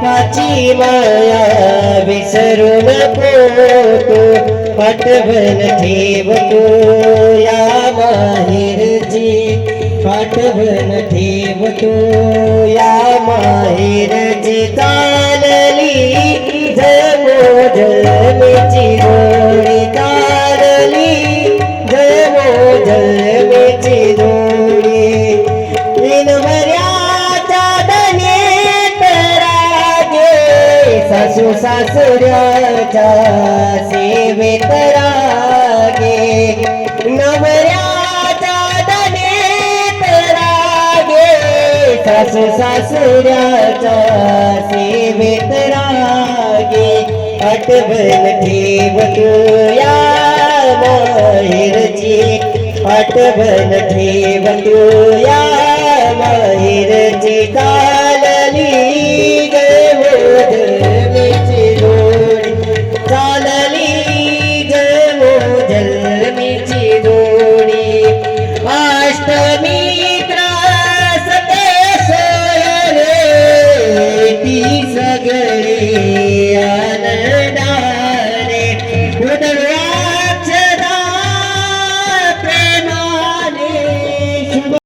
बापाची माया विसरू नको तू आठवण ठेव तू या माहेरची आठवण ठेव तू या माहेरची चालली जन्मोजन्मीची जोडी चालली जन्मोजन्मीची जोडी विनवऱ्याच्या दनेत रागे सासू सासऱ्याच्या सेवेत रागे नवऱ्याच्या दनेत रागे सासू सासऱ्याच्या सेवेत रागे आठवण ठेव तू या माहेरची आठवण ठेव तू या माहेरची